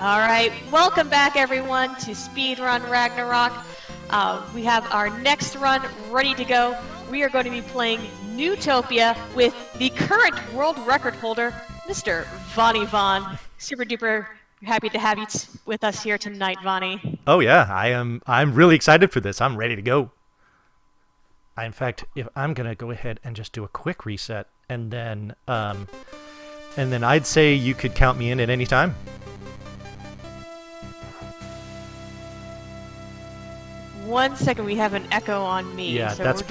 Alright, welcome back everyone to Speedrun Ragnarok. We have our next run ready to go. We are going to be playing Neutopia with the current world record holder, Mr. Vonnie Von. Super duper happy to have you with us here tonight, Vonnie. Oh yeah, I'm really excited for this. I'm ready to go. In fact, if I'm gonna go ahead and just do a quick reset, and then I'd say you could count me in at any time. One second, we have an echo on me. Yeah, so that's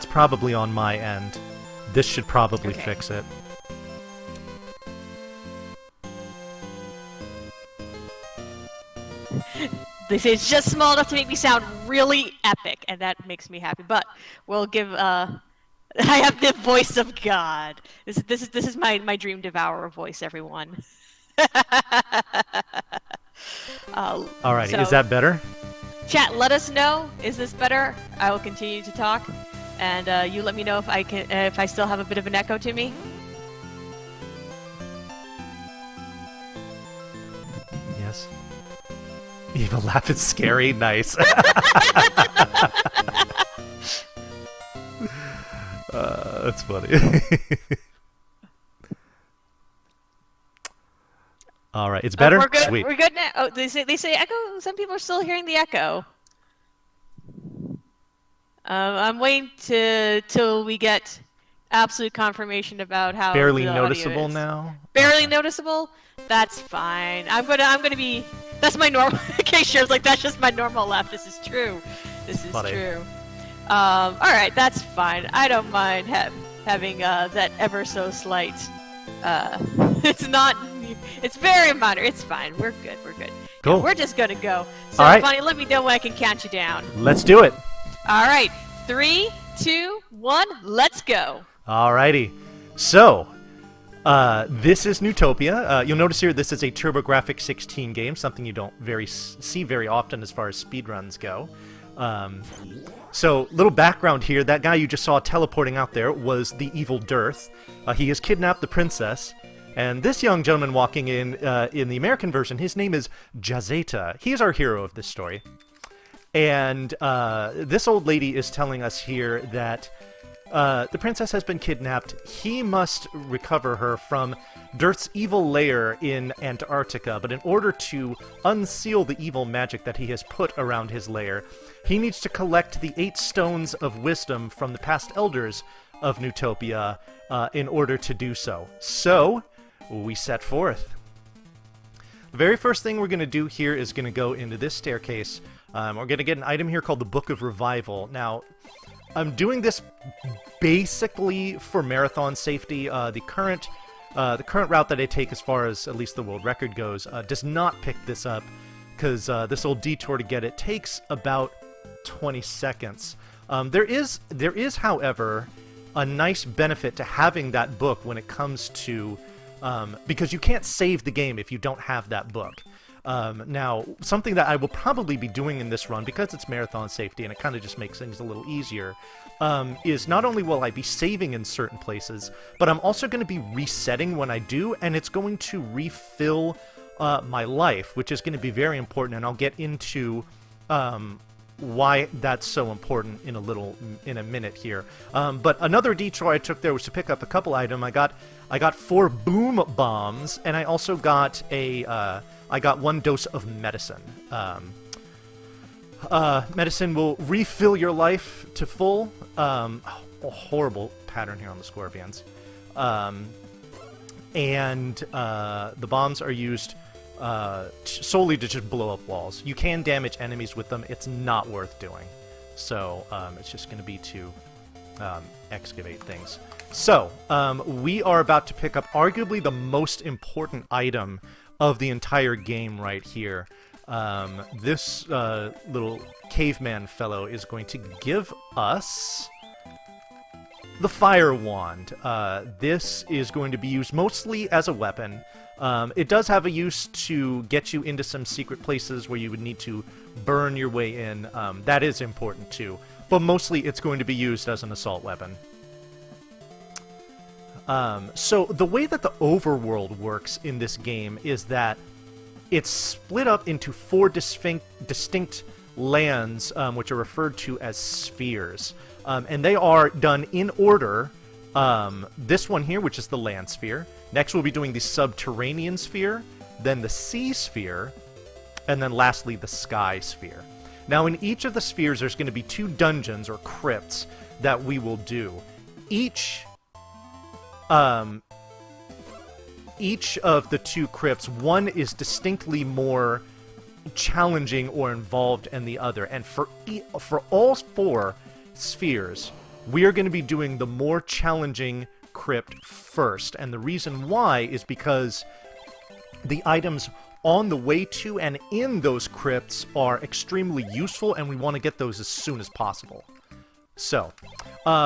probably on my end. This should probably fix it. They say it's just small enough to make me sound really epic, and that makes me happy. But we'll give. I have the voice of God. This is my dream devourer voice, everyone. Alrighty, so, is that better? Chat, let us know. Is this better? I will continue to talk, and you let me know if I still have a bit of an echo to me. Yes. Evil laugh is scary. Nice. That's funny. All right, it's better. We're good. Sweet. We're good now. Oh, they say echo. Some people are still hearing the echo. I'm waiting till we get absolute confirmation about how Barely the noticeable audio is. now. Barely noticeable. That's fine. I'm gonna be. That's my normal. Okay, Cher's like that's just my normal laugh. This is true. This is Funny. true. All right, that's fine. I don't mind having that ever so slight. It's not. It's very minor. It's fine. We're good. We're good. Cool. Yeah, we're just gonna go. So, All right. Bonnie, let me know when I can count you down. Let's do it. All right. 3, 2, 1. Let's go. Alrighty. So, this is Neutopia. You'll notice here this is a TurboGrafx 16 game, something you don't see very often as far as speedruns go. So, little background here. That guy you just saw teleporting out there was the evil Dearth. He has kidnapped the princess. And this young gentleman walking in the American version, his name is Jazeta. He is our hero of this story. And this old lady is telling us here that the princess has been kidnapped. He must recover her from Dearth's evil lair in Antarctica. But in order to unseal the evil magic that he has put around his lair, he needs to collect the 8 stones of wisdom from the past elders of Neutopia in order to do so. So, we set forth. The very first thing we're going to do here is going to go into this staircase. We're going to get an item here called the Book of Revival. Now, I'm doing this basically for marathon safety. The current route that I take as far as at least the world record goes does not pick this up because this old detour to get it takes about 20 seconds. There is, however, a nice benefit to having that book when it comes to because you can't save the game if you don't have that book. Now, something that I will probably be doing in this run, because it's marathon safety and it kind of just makes things a little easier, is not only will I be saving in certain places, but I'm also going to be resetting when I do, and it's going to refill my life, which is going to be very important, and I'll get into why that's so important in a minute here. But another detour I took there was to pick up a couple items. I got 4 boom bombs, and I also got I got 1 dose of medicine. Medicine will refill your life to full. A horrible pattern here on the scorpions. And the bombs are used solely to just blow up walls. You can damage enemies with them. It's not worth doing. So it's just going to be to excavate things. So we are about to pick up arguably the most important item of the entire game right here. This little caveman fellow is going to give us the fire wand. This is going to be used mostly as a weapon. It does have a use to get you into some secret places where you would need to burn your way in. That is important too. But mostly it's going to be used as an assault weapon. So the way that the overworld works in this game is that it's split up into 4 distinct lands, which are referred to as spheres. And they are done in order. This one here, which is the land sphere. Next we'll be doing the subterranean sphere, then the sea sphere, and then lastly the sky sphere. Now in each of the spheres there's going to be 2 dungeons or crypts that we will do. Each of the 2 crypts, one is distinctly more challenging or involved than the other. And for all 4 spheres, we are going to be doing the more challenging crypt first. And the reason why is because the items on the way to and in those crypts are extremely useful, and we want to get those as soon as possible. So,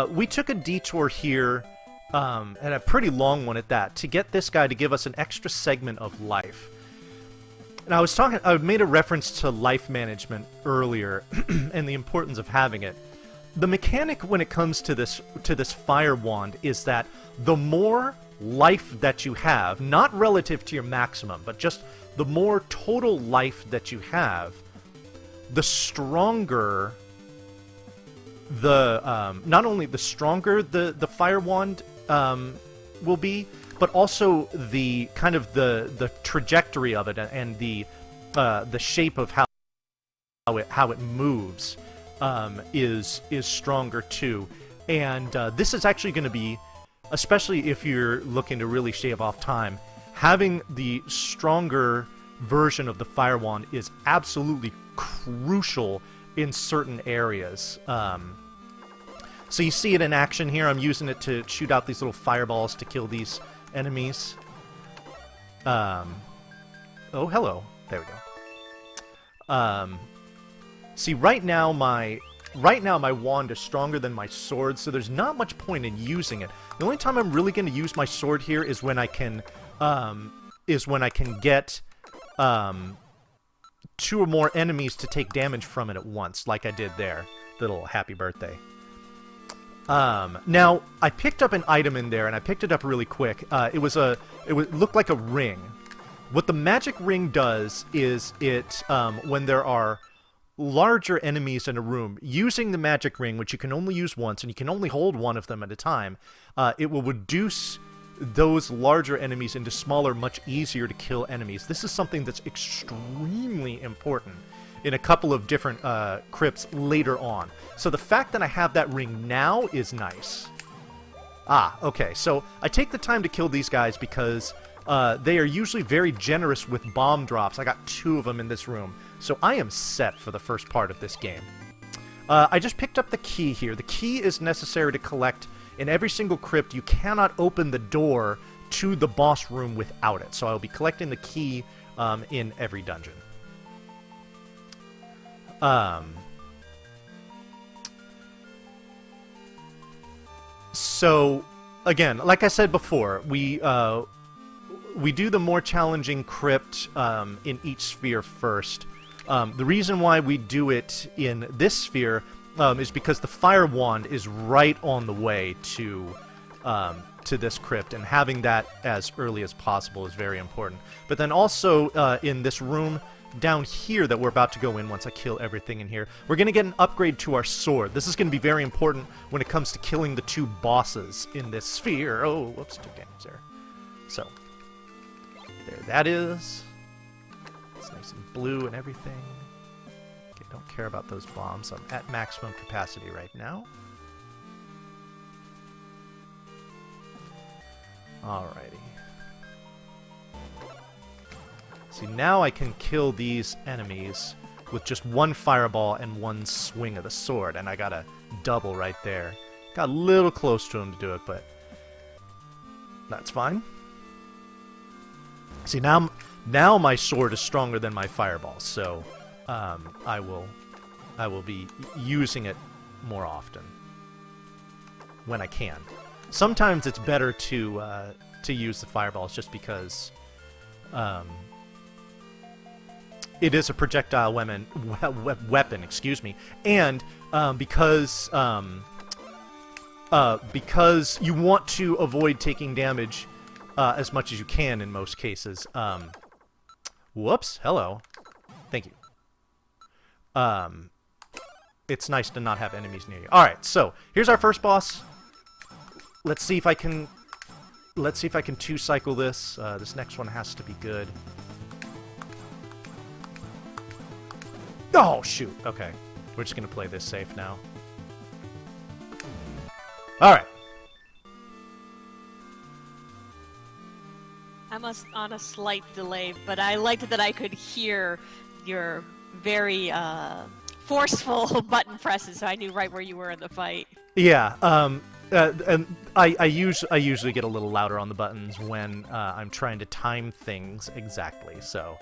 we took a detour here, and a pretty long one at that, to get this guy to give us an extra segment of life. And I made a reference to life management earlier, and the importance of having it. The mechanic when it comes to this fire wand is that the more life that you have, not relative to your maximum, but just the more total life that you have, the stronger not only the stronger the fire wand will be, but also the kind of the trajectory of it and the shape of how it moves is stronger too. And this is actually going to be, especially if you're looking to really shave off time, having the stronger version of the fire wand is absolutely crucial in certain areas. So you see it in action here. I'm using it to shoot out these little fireballs to kill these enemies. Oh, hello. There we go. See, right now my wand is stronger than my sword, so there's not much point in using it. The only time I'm really going to use my sword here is when I can get 2 or more enemies to take damage from it at once, like I did there. Little happy birthday. Now I picked up an item in there, and I picked it up really quick. It looked like a ring. What the magic ring does is it when there are larger enemies in a room, using the magic ring, which you can only use once, and you can only hold one of them at a time, it will reduce those larger enemies into smaller, much easier to kill enemies. This is something that's extremely important in a couple of different crypts later on. So the fact that I have that ring now is nice. Ah, okay, so I take the time to kill these guys because they are usually very generous with bomb drops. I got 2 of them in this room. So I am set for the first part of this game. I just picked up the key here. The key is necessary to collect in every single crypt. You cannot open the door to the boss room without it. So I'll be collecting the key in every dungeon. So, again, like I said before, we do the more challenging crypt in each sphere first. The reason why we do it in this sphere is because the fire wand is right on the way to this crypt, and having that as early as possible is very important. But then also in this room down here that we're about to go in once I kill everything in here, we're going to get an upgrade to our sword. This is going to be very important when it comes to killing the 2 bosses in this sphere. Oh, whoops, took damage there. So, there that is. It's nice and blue and everything. Okay, don't care about those bombs. I'm at maximum capacity right now. Alrighty. See, now I can kill these enemies with just 1 fireball and 1 swing of the sword, and I got a double right there. Got a little close to him to do it, but that's fine. See, now my sword is stronger than my fireball, so I will be using it more often when I can. Sometimes it's better to use the fireballs just because it is a projectile weapon, excuse me, and because you want to avoid taking damage as much as you can in most cases Whoops. Hello. Thank you. It's nice to not have enemies near you. All right, so here's our first boss. Let's see if I can two-cycle this. This next one has to be good. Oh, shoot. Okay. We're just going to play this safe now. All right. I'm on a slight delay, but I liked that I could hear your very forceful button presses, so I knew right where you were in the fight. Yeah, and I usually get a little louder on the buttons when I'm trying to time things exactly. So,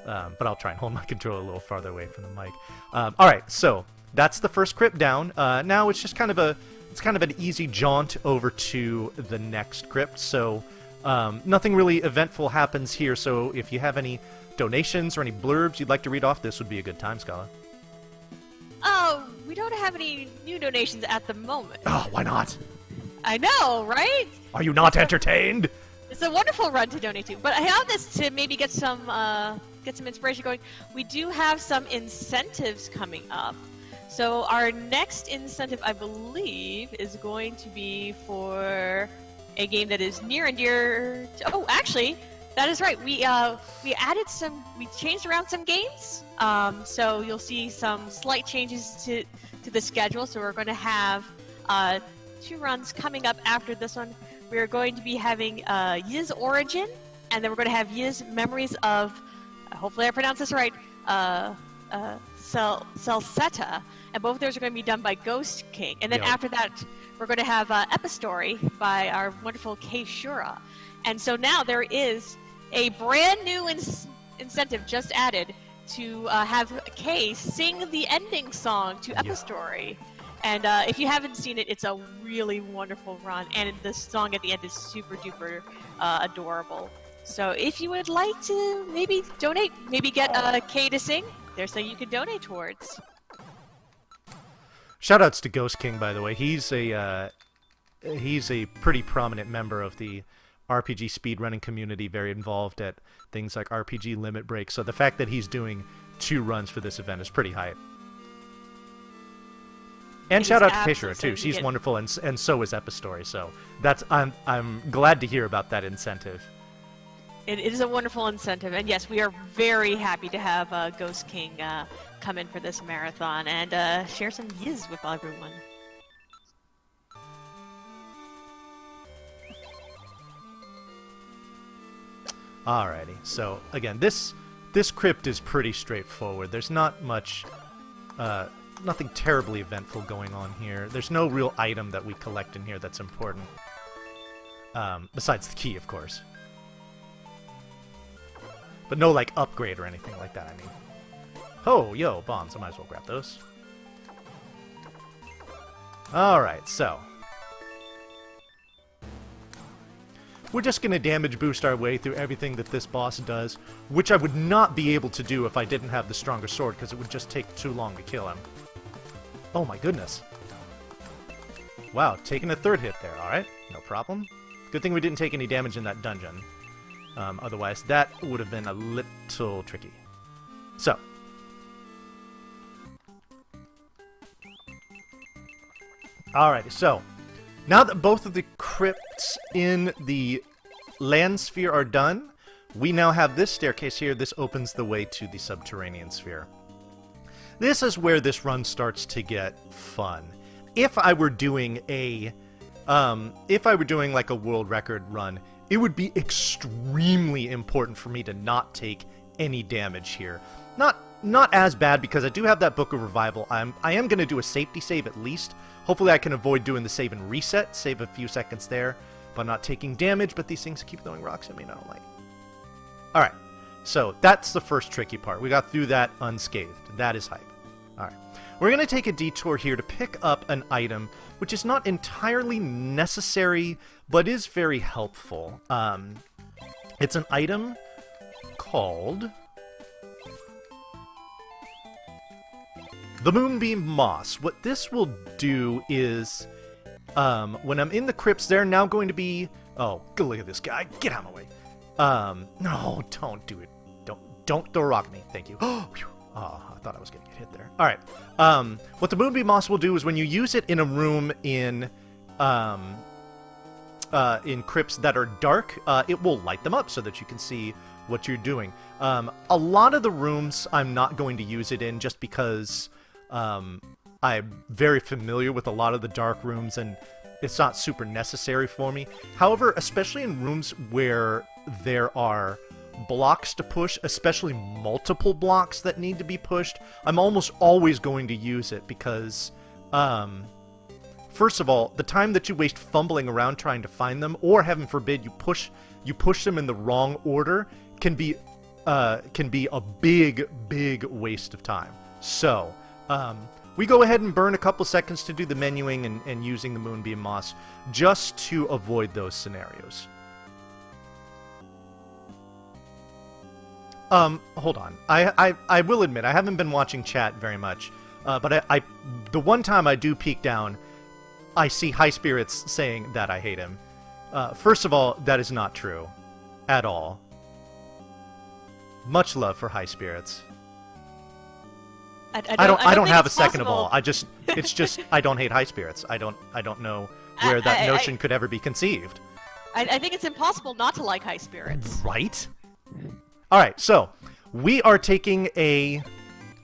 but I'll try and hold my controller a little farther away from the mic. All right, so that's the first crypt down. Now it's just kind of an easy jaunt over to the next crypt. So nothing really eventful happens here. So if you have any donations or any blurbs you'd like to read off, this would be a good time, Scala. Oh, we don't have any new donations at the moment. Oh, why not? I know, right? Are you not entertained? It's a wonderful run to donate to, but I have this to maybe get some inspiration going. We do have some incentives coming up. So our next incentive, I believe, is going to be for a game that is near and dear to... Oh, actually, that is right. We changed around some games. So you'll see some slight changes to the schedule. So we're going to have 2 runs coming up after this one. We're going to be having Yiz Origin, and then we're going to have Yiz Memories of, hopefully I pronounce this right, Celceta, and both of those are going to be done by Ghost King. And then after that, we're going to have Epistory by our wonderful Kei Shura. And so now there is a brand new incentive just added to have Kei sing the ending song to Epistory. And if you haven't seen it, it's a really wonderful run, and the song at the end is super duper adorable. So if you would like to maybe donate, maybe get Kei to sing, there's something you can donate towards. Shoutouts to Ghost King, by the way. He's a pretty prominent member of the RPG speedrunning community, very involved at things like RPG Limit Break. So the fact that he's doing 2 runs for this event is pretty hype. And shout out to Kishra too. She's wonderful, and so is Epistory. So that's I'm glad to hear about that incentive. It is a wonderful incentive, and yes, we are very happy to have Ghost King come in for this marathon and share some yiz with everyone. Alrighty, so again, this crypt is pretty straightforward. There's not much, nothing terribly eventful going on here. There's no real item that we collect in here that's important, besides the key, of course. But no, like, upgrade or anything like that, I mean. Oh, yo, bombs. I might as well grab those. Alright, so. We're just going to damage boost our way through everything that this boss does, which I would not be able to do if I didn't have the stronger sword, because it would just take too long to kill him. Oh my goodness. Wow, taking a 3rd hit there, alright. No problem. Good thing we didn't take any damage in that dungeon. Otherwise, that would have been a little tricky. So. Alrighty, so. Now that both of the crypts in the land sphere are done, we now have this staircase here. This opens the way to the subterranean sphere. This is where this run starts to get fun. If I were doing like a world record run, it would be extremely important for me to not take any damage here. Not as bad, because I do have that Book of Revival. I am going to do a safety save at least. Hopefully I can avoid doing the save and reset, save a few seconds there, but not taking damage. But these things keep throwing rocks at me, and I don't like it. Alright, so that's the first tricky part. We got through that unscathed. That is hype. Alright, we're going to take a detour here to pick up an item which is not entirely necessary, but is very helpful. It's an item called the Moonbeam Moss. What this will do is, when I'm in the crypts, they're now going to be... Oh, go look at this guy. Get out of my way. No, don't do it. Don't throw a rock at me. Thank you. Oh, I thought I was going to get hit there. All right. What the Moonbeam Moss will do is when you use it in a room in crypts that are dark, it will light them up so that you can see what you're doing. A lot of the rooms I'm not going to use it in just because I'm very familiar with a lot of the dark rooms and it's not super necessary for me. However, especially in rooms where there are blocks to push, especially multiple blocks that need to be pushed, I'm almost always going to use it because, first of all, the time that you waste fumbling around trying to find them, or heaven forbid you push them in the wrong order, can be a big waste of time. So, we go ahead and burn a couple seconds to do the menuing and using the Moonbeam Moss just to avoid those scenarios. Hold on. I will admit, I haven't been watching chat very much, but the one time I do peek down, I see High Spirits saying that I hate him. First of all, that is not true. At all. Much love for High Spirits. I don't have a second of all. It's just I don't hate High Spirits. I don't know where that notion could ever be conceived. I think it's impossible not to like High Spirits. Right? All right, so we are taking a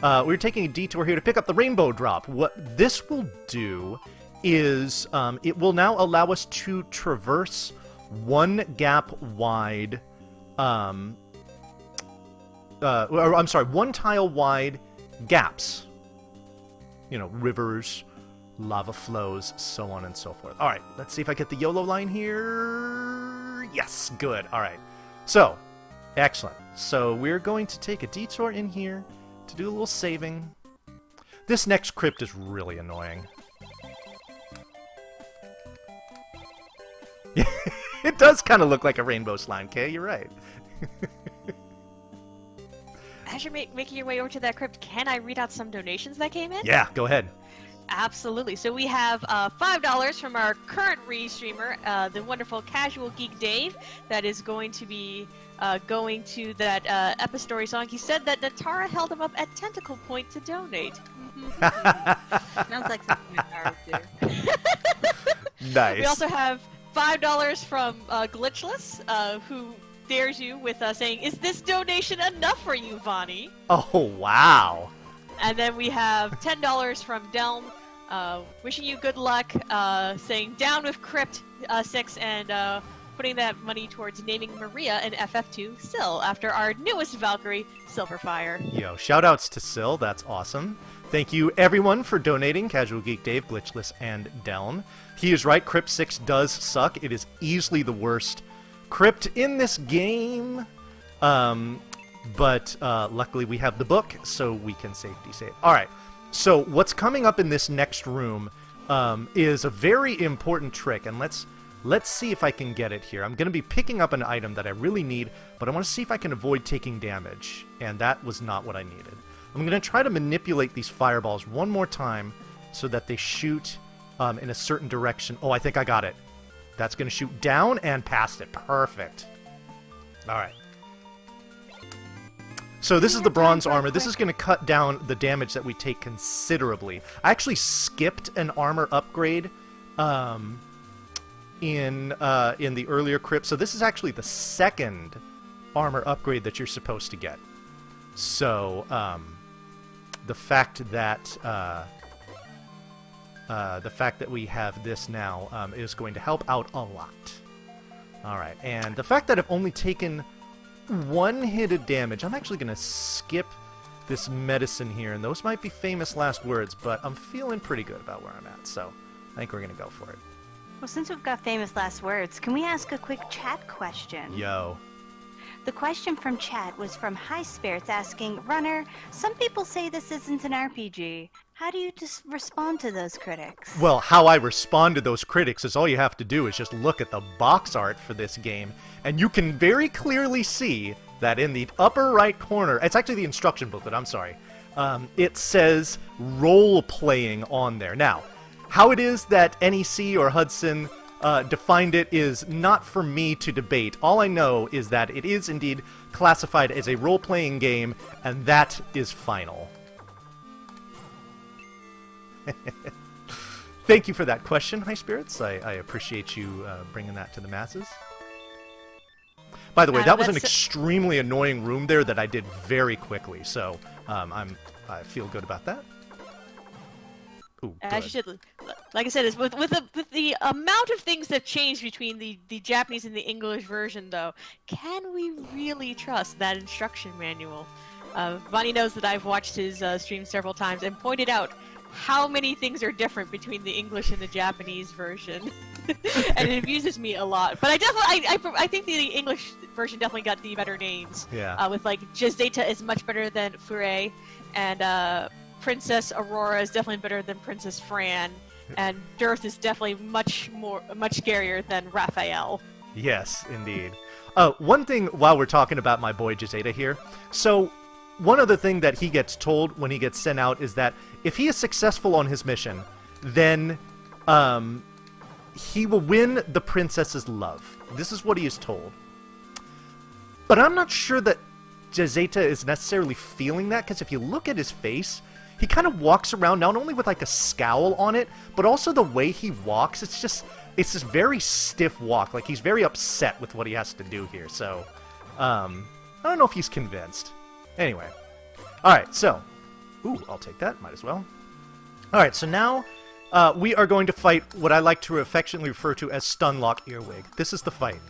detour here to pick up the Rainbow Drop. What this will do is it will now allow us to traverse one gap wide, one tile wide gaps. You know, rivers, lava flows, so on and so forth. All right, let's see if I get the YOLO line here. Yes, good. All right, so excellent. So we're going to take a detour in here to do a little saving. This next crypt is really annoying. It does kind of look like a rainbow slime, Kay. You're right. As you're making your way over to that crypt, can I read out some donations that came in? Yeah, go ahead. Absolutely. So we have $5 from our current restreamer, the wonderful Casual Geek Dave, that is going to be going to that Epistory song. He said that Natara held him up at Tentacle Point to donate. Sounds like something Natara would do. Nice. We also have $5 from Glitchless, who dares you with saying, "Is this donation enough for you, Vani?" Oh, wow. And then we have $10 from Delm, wishing you good luck, saying down with Crypt 6, and putting that money towards naming Maria in FF2 Syl after our newest Valkyrie, Silverfire. Yo, shoutouts to Syl, that's awesome. Thank you everyone for donating, Casual Geek Dave, Glitchless, and Delm. He is right, Crypt 6 does suck. It is easily the worst Crypt in this game. But luckily we have the book, so we can safety save. Alright, so what's coming up in this next room is a very important trick, and let's see if I can get it here. I'm going to be picking up an item that I really need, but I want to see if I can avoid taking damage, and that was not what I needed. I'm going to try to manipulate these fireballs one more time so that they shoot in a certain direction. Oh, I think I got it. That's going to shoot down and past it. Perfect. Alright. So this is the bronze armor. This is going to cut down the damage that we take considerably. I actually skipped an armor upgrade in the earlier crypt. So this is actually the second armor upgrade that you're supposed to get. So the fact that we have this now is going to help out a lot. All right, and the fact that I've only taken one hit of damage, I'm actually going to skip this medicine here, and those might be famous last words, but I'm feeling pretty good about where I'm at, so I think we're going to go for it. Well, since we've got famous last words, can we ask a quick chat question? Yo. The question from chat was from High Spirits asking, Runner, some people say this isn't an RPG. How do you just respond to those critics? Well, how I respond to those critics is all you have to do is just look at the box art for this game, and you can very clearly see that in the upper right corner, it's actually the instruction booklet, I'm sorry, it says role-playing on there. Now, how it is that NEC or Hudson defined it is not for me to debate. All I know is that it is indeed classified as a role-playing game, and that is final. Thank you for that question, High Spirits. I appreciate you bringing that to the masses. By the way, that was an extremely annoying room there that I did very quickly, so I feel good about that. Ooh, As you should. Like I said, is with the amount of things that changed between the Japanese and the English version, though, can we really trust that instruction manual? Bonnie knows that I've watched his stream several times and pointed out how many things are different between the English and the Japanese version, and it amuses me a lot. But I think the English version definitely got the better names. Yeah. With like Jazeta is much better than Fure, and Princess Aurora is definitely better than Princess Fran, and Dearth is definitely much scarier than Raphael. Yes, indeed. One thing while we're talking about my boy Jazeta here, so one other thing that he gets told when he gets sent out is that if he is successful on his mission, then he will win the princess's love. This is what he is told. But I'm not sure that Jazeta is necessarily feeling that, because if you look at his face, he kind of walks around not only with like a scowl on it, but also the way he walks, it's this very stiff walk. Like he's very upset with what he has to do here. So, I don't know if he's convinced. Anyway. Alright, so. Ooh, I'll take that. Might as well. Alright, so now we are going to fight what I like to affectionately refer to as Stunlock Earwig. This is the fight.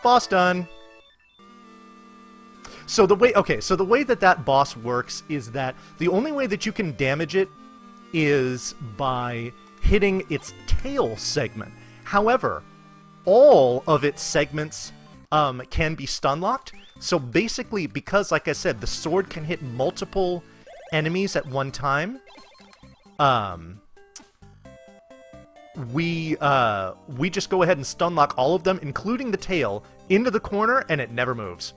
Boss done. So the way that boss works is that the only way that you can damage it is by hitting its tail segment. However, all of its segments can be stun-locked. So basically, because, like I said, the sword can hit multiple enemies at one time, we just go ahead and stun-lock all of them, including the tail, into the corner, and it never moves.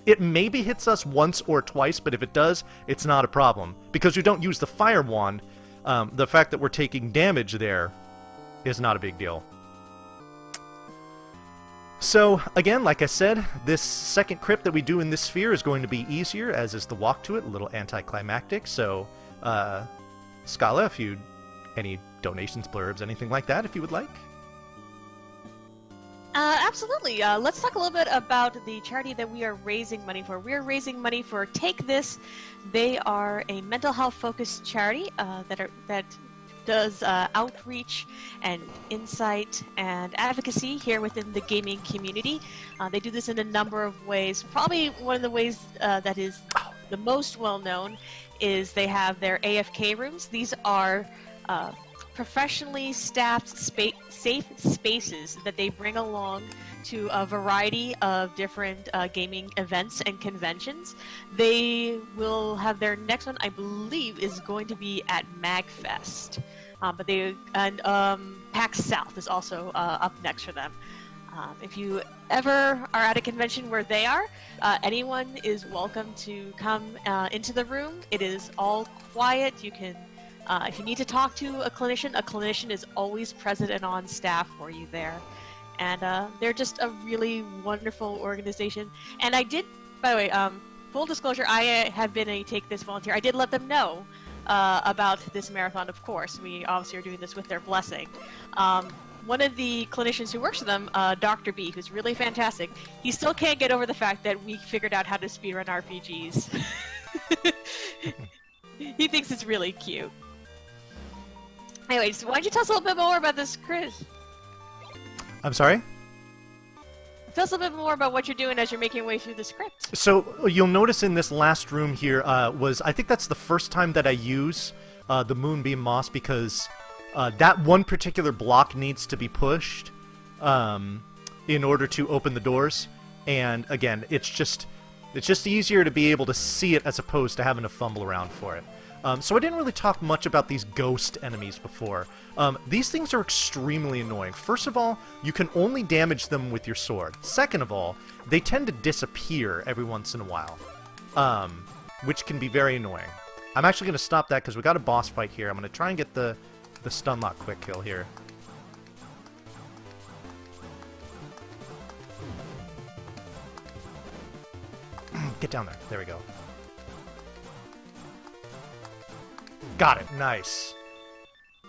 It maybe hits us once or twice, but if it does, it's not a problem. Because we don't use the fire wand, the fact that we're taking damage there is not a big deal. So, again, like I said, this second crypt that we do in this sphere is going to be easier, as is the walk to it, a little anticlimactic. So, Scala, if you any donations, blurbs, anything like that, if you would like. Absolutely. Let's talk a little bit about the charity that we are raising money for. We are raising money for Take This. They are a mental health focused charity that does outreach and insight and advocacy here within the gaming community. They do this in a number of ways. Probably one of the ways that is the most well known is they have their AFK rooms. These are professionally staffed safe spaces that they bring along to a variety of different gaming events and conventions. They will have their next one, I believe, is going to be at MagFest. PAX South is also up next for them. If you ever are at a convention where they are, anyone is welcome to come into the room. It is all quiet. You can if you need to talk to a clinician is always present and on staff for you there. And they're just a really wonderful organization. And I did, by the way, full disclosure, I have been a Take This volunteer. I did let them know about this marathon, of course. We obviously are doing this with their blessing. One of the clinicians who works with them, Dr. B, who's really fantastic, he still can't get over the fact that we figured out how to speedrun RPGs. He thinks it's really cute. Anyways, why don't you tell us a little bit more about this, Chris? I'm sorry? Tell us a little bit more about what you're doing as you're making your way through the script. So you'll notice in this last room here I think that's the first time that I use the Moonbeam Moss, because that one particular block needs to be pushed in order to open the doors. And again, it's just easier to be able to see it as opposed to having to fumble around for it. So I didn't really talk much about these ghost enemies before. These things are extremely annoying. First of all, you can only damage them with your sword. Second of all, they tend to disappear every once in a while, which can be very annoying. I'm actually going to stop that because we got a boss fight here. I'm going to try and get the stun lock quick kill here. Get down there. There we go. Got it. Nice.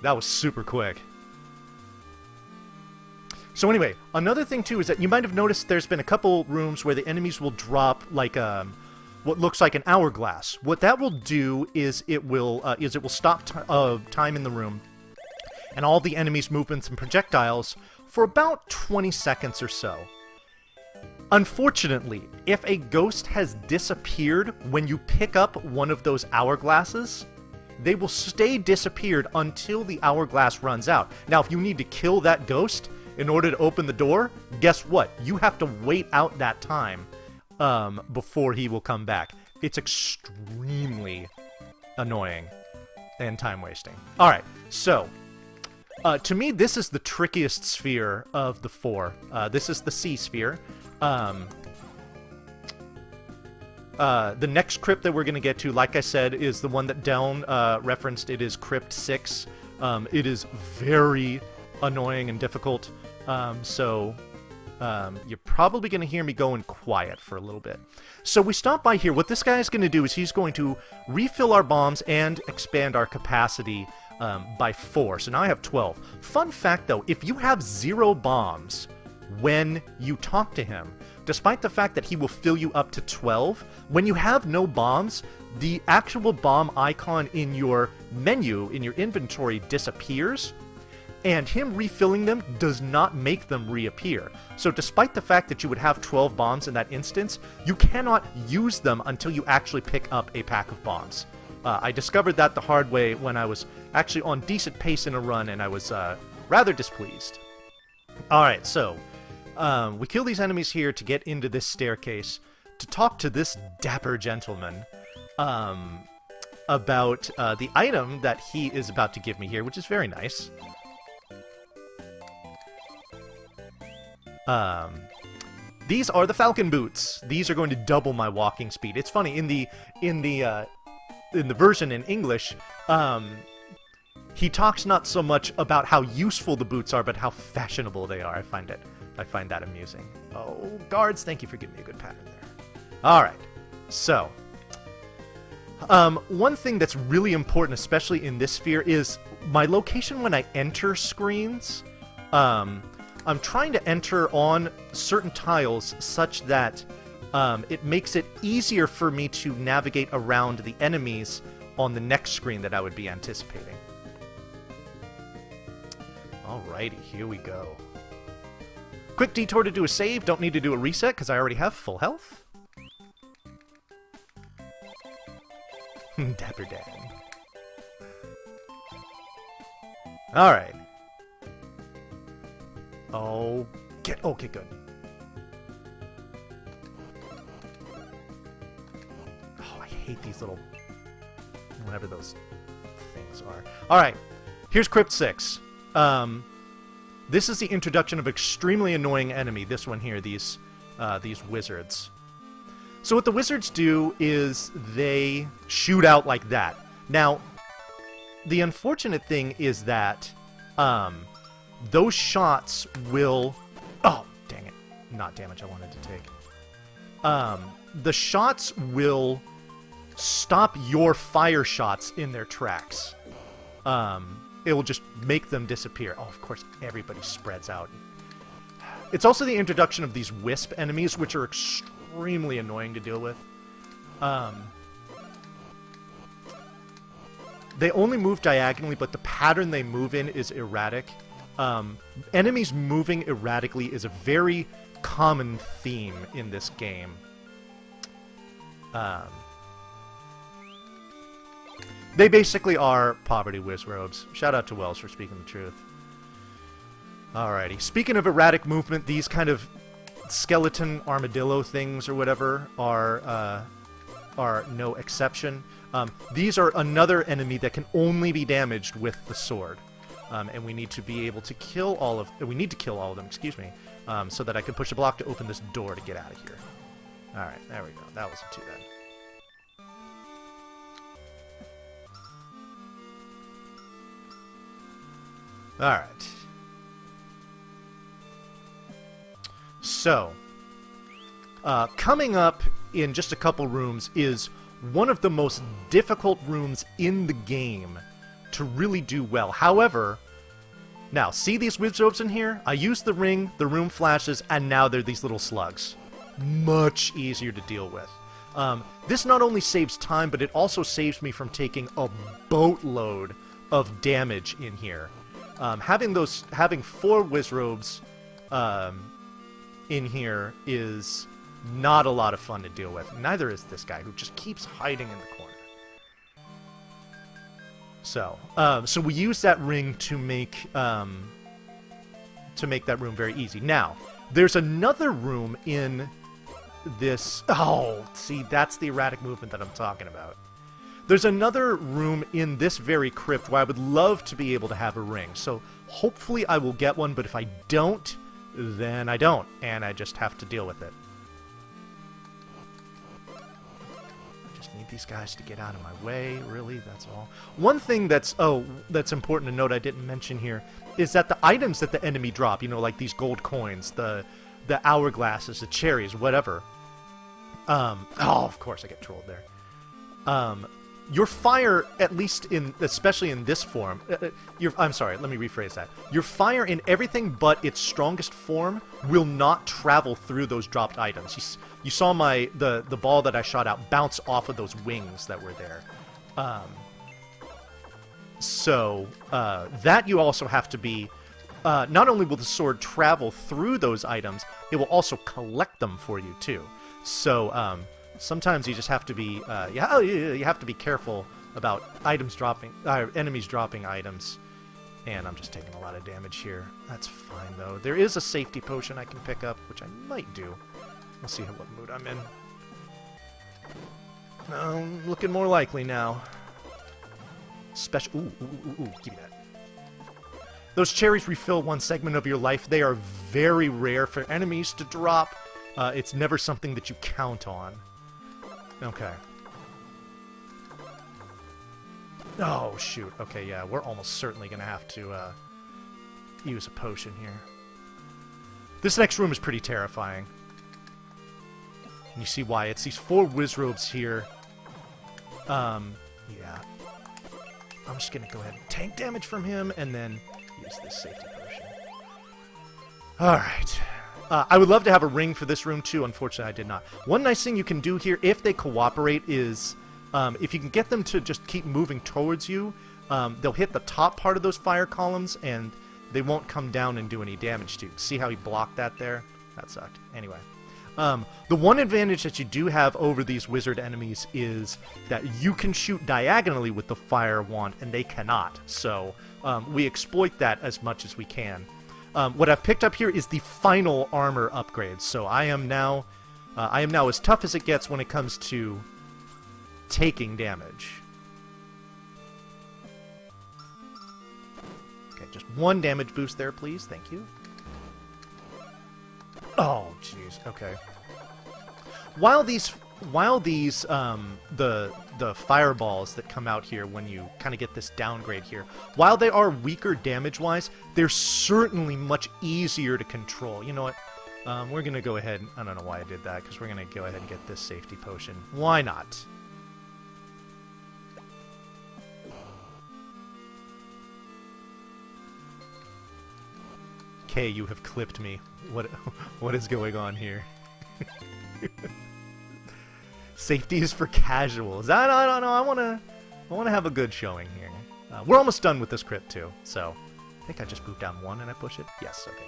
That was super quick. So anyway, another thing too is that you might have noticed there's been a couple rooms where the enemies will drop like what looks like an hourglass. What that will do is it will stop time in the room, and all the enemies' movements and projectiles for about 20 seconds or so. Unfortunately, if a ghost has disappeared when you pick up one of those hourglasses, they will stay disappeared until the hourglass runs out. Now, if you need to kill that ghost in order to open the door, guess what? You have to wait out that time before he will come back. It's extremely annoying and time-wasting. Alright, so to me, this is the trickiest sphere of the four. This is the sea sphere. The next crypt that we're going to get to, like I said, is the one that Deln referenced. It is Crypt 6. It is very annoying and difficult, so you're probably going to hear me going quiet for a little bit. So we stop by here. What this guy is going to do is he's going to refill our bombs and expand our capacity by 4. So now I have 12. Fun fact, though, if you have 0 bombs when you talk to him, despite the fact that he will fill you up to 12, when you have no bombs, the actual bomb icon in your menu, in your inventory, disappears, and him refilling them does not make them reappear. So despite the fact that you would have 12 bombs in that instance, you cannot use them until you actually pick up a pack of bombs. I discovered that the hard way when I was actually on decent pace in a run, and I was rather displeased. Alright, so we kill these enemies here to get into this staircase to talk to this dapper gentleman about the item that he is about to give me here, which is very nice. These are the Falcon boots. These are going to double my walking speed. It's funny, in the version in English, he talks not so much about how useful the boots are, but how fashionable they are. I find that amusing. Oh, guards, thank you for giving me a good pattern there. Alright, so one thing that's really important, especially in this sphere, is my location when I enter screens. I'm trying to enter on certain tiles such that it makes it easier for me to navigate around the enemies on the next screen that I would be anticipating. Alrighty, here we go. Quick detour to do a save. Don't need to do a reset because I already have full health. Dapper Dan. Alright. Oh, okay, good. Oh, I hate these little, whatever those things are. Alright, here's Crypt 6. This is the introduction of extremely annoying enemy, this one here, these wizards. So what the wizards do is they shoot out like that. Now, the unfortunate thing is that those shots will... Oh, dang it. Not damage I wanted to take. The shots will stop your fire shots in their tracks. It will just make them disappear. Oh, of course, everybody spreads out. It's also the introduction of these wisp enemies, which are extremely annoying to deal with. They only move diagonally, but the pattern they move in is erratic. Enemies moving erratically is a very common theme in this game. They basically are poverty wizrobes. Shout out to Wells for speaking the truth. Alrighty. Speaking of erratic movement, these kind of skeleton armadillo things or whatever are no exception. These are another enemy that can only be damaged with the sword. And we need to be able to kill all of... We need to kill all of them, excuse me, so that I can push a block to open this door to get out of here. Alright, there we go. That wasn't too bad. Alright. So, coming up in just a couple rooms is one of the most difficult rooms in the game to really do well. However, now, see these wizards in here? I use the ring, the room flashes, and now they're these little slugs. Much easier to deal with. This not only saves time, but it also saves me from taking a boatload of damage in here. Having 4 wizrobes in here is not a lot of fun to deal with. Neither is this guy, who just keeps hiding in the corner. So we use that ring to make that room very easy. Now, there's another room in this... Oh, see, that's the erratic movement that I'm talking about. There's another room in this very crypt where I would love to be able to have a ring. So hopefully I will get one, but if I don't, then I don't, and I just have to deal with it. I just need these guys to get out of my way, really, that's all. One thing that's important to note I didn't mention here is that the items that the enemy drop, you know, like these gold coins, the hourglasses, the cherries, whatever. Oh, of course I get trolled there. Your fire, at least especially in this form, I'm sorry, let me rephrase that. Your fire in everything but its strongest form will not travel through those dropped items. You saw the ball that I shot out bounce off of those wings that were there. So that you also have to be... not only will the sword travel through those items, it will also collect them for you too. So sometimes you just have to be you have to be careful about enemies dropping items. And I'm just taking a lot of damage here. That's fine though. There is a safety potion I can pick up, which I might do. We'll see what mood I'm in. Looking more likely now. Ooh, give me that. Those cherries refill one segment of your life. They are very rare for enemies to drop. It's never something that you count on. Okay. Oh, shoot. Okay, yeah, we're almost certainly going to have to use a potion here. This next room is pretty terrifying. And you see why. It's these 4 wizrobes here. Yeah. I'm just going to go ahead and tank damage from him, and then use this safety potion. Alright. I would love to have a ring for this room, too. Unfortunately, I did not. One nice thing you can do here, if they cooperate, is if you can get them to just keep moving towards you, they'll hit the top part of those fire columns, and they won't come down and do any damage to you. See how he blocked that there? That sucked. Anyway. The one advantage that you do have over these wizard enemies is that you can shoot diagonally with the fire wand, and they cannot. So we exploit that as much as we can. What I've picked up here is the final armor upgrade. So I am now as tough as it gets when it comes to taking damage. Okay, just 1 damage boost there, please. Thank you. Oh, jeez. Okay. While these the fireballs that come out here when you kind of get this downgrade here, while they are weaker damage-wise, they're certainly much easier to control. You know what? We're gonna go ahead. I don't know why I did that, because we're gonna go ahead and get this safety potion. Why not? Okay, you have clipped me. What is going on here? Safety is for casuals. I don't know. I want to have a good showing here. We're almost done with this crypt too. So I think I just moved down 1 and I push it. Yes. Okay.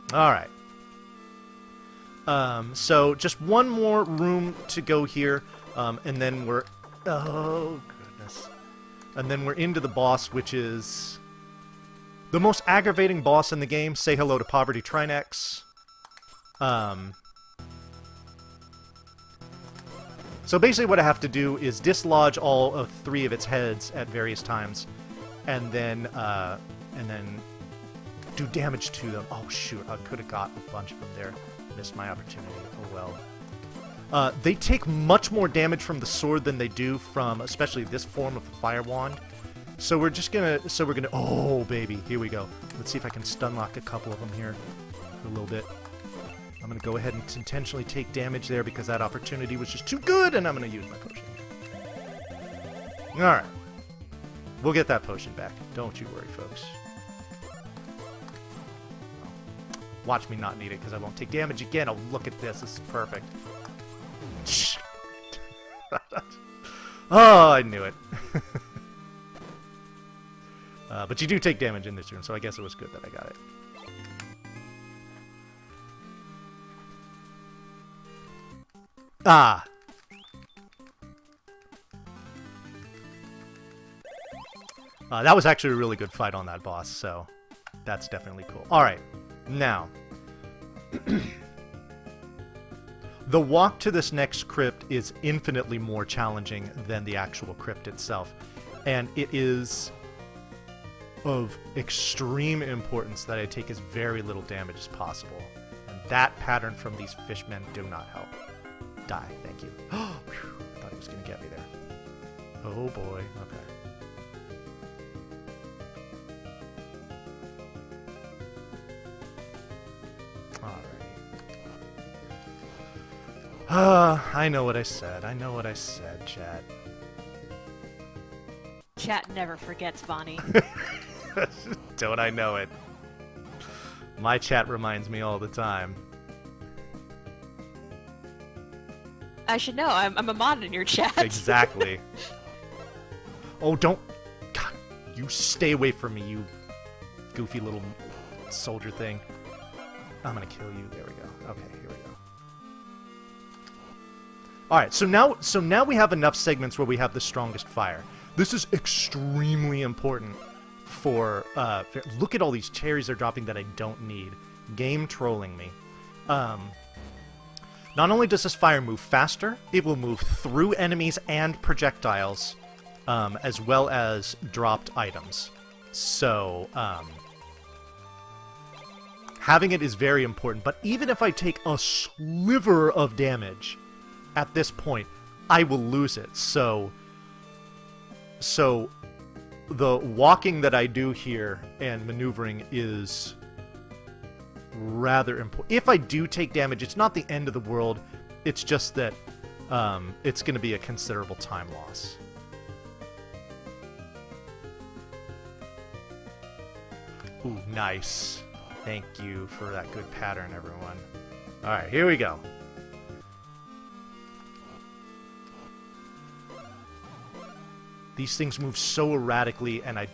Good. All right. So just 1 more room to go here, and then we're... Oh goodness. And then we're into the boss, which is the most aggravating boss in the game. Say hello to Poverty Trinex. So basically what I have to do is dislodge all of 3 of its heads at various times, and then do damage to them. Oh shoot, I could have got a bunch of them there. Missed my opportunity. Oh well. They take much more damage from the sword than they do from especially this form of the fire wand. So we're just gonna, oh baby, here we go. Let's see if I can stun lock a couple of them here for a little bit. I'm gonna go ahead and intentionally take damage there because that opportunity was just too good, and I'm gonna use my potion. Alright. We'll get that potion back. Don't you worry, folks. Watch me not need it because I won't take damage again. Oh, look at this. This is perfect. Oh, I knew it. But you do take damage in this room, so I guess it was good that I got it. Ah! That was actually a really good fight on that boss, so that's definitely cool. Alright, now. The walk to this next crypt is infinitely more challenging than the actual crypt itself. And it is of extreme importance that I take as very little damage as possible. And that pattern from these fishmen do not help. Die, thank you. Oh, I thought he was going to get me there. Oh boy, okay. I know what I said. I know what I said, chat. Chat never forgets, Bonnie. Don't I know it? My chat reminds me all the time. I should know. I'm a mod in your chat. Exactly. Oh, don't... God, you stay away from me, you goofy little soldier thing. I'm gonna kill you. There we go. Okay, here we go. Alright, so now we have enough segments where we have the strongest fire. This is extremely important for... look at all these cherries they're dropping that I don't need. Game trolling me. Not only does this fire move faster, it will move through enemies and projectiles, as well as dropped items. So, having it is very important, but even if I take a sliver of damage... at this point, I will lose it. So the walking that I do here and maneuvering is rather important. If I do take damage, it's not the end of the world. It's just that it's going to be a considerable time loss. Ooh, nice. Thank you for that good pattern, everyone. All right, here we go. These things move so erratically, and I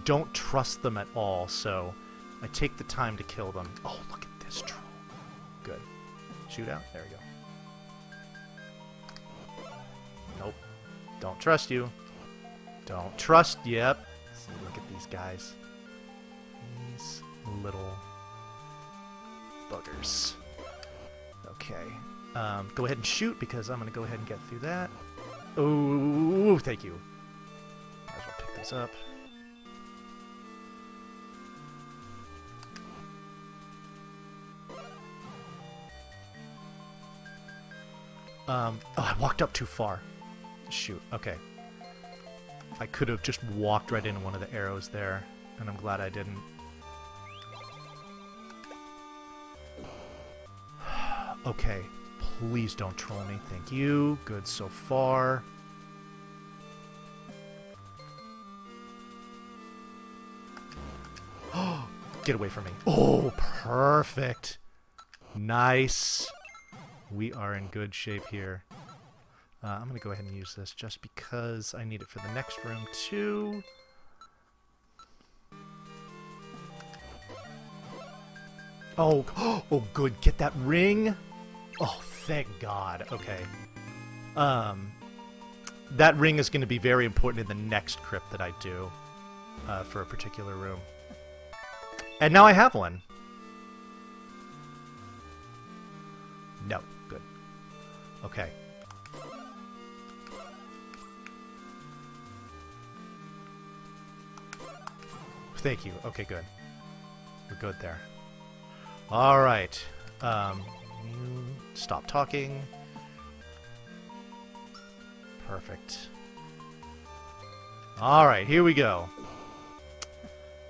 don't trust them at all, so I take the time to kill them. Oh, look at this troll. Good. Shoot out. There we go. Nope. Don't trust you. Don't trust. Yep. See, look at these guys. These little buggers. Okay. Go ahead and shoot, because I'm going to go ahead and get through that. Oh, thank you. Might as well pick this up. Oh, I walked up too far. Shoot, okay. I could have just walked right into one of the arrows there, and I'm glad I didn't. Okay. Please don't troll me. Thank you. Good so far. Get away from me. Oh, perfect. Nice. We are in good shape here. I'm going to go ahead and use this just because I need it for the next room too. Oh, oh, good. Get that ring. Oh, thank God. Okay. That ring is going to be very important in the next crypt that I do for a particular room. And now I have one. No. Good. Okay. Thank you. Okay, good. We're good there. All right. You stop talking. Perfect. Alright, here we go.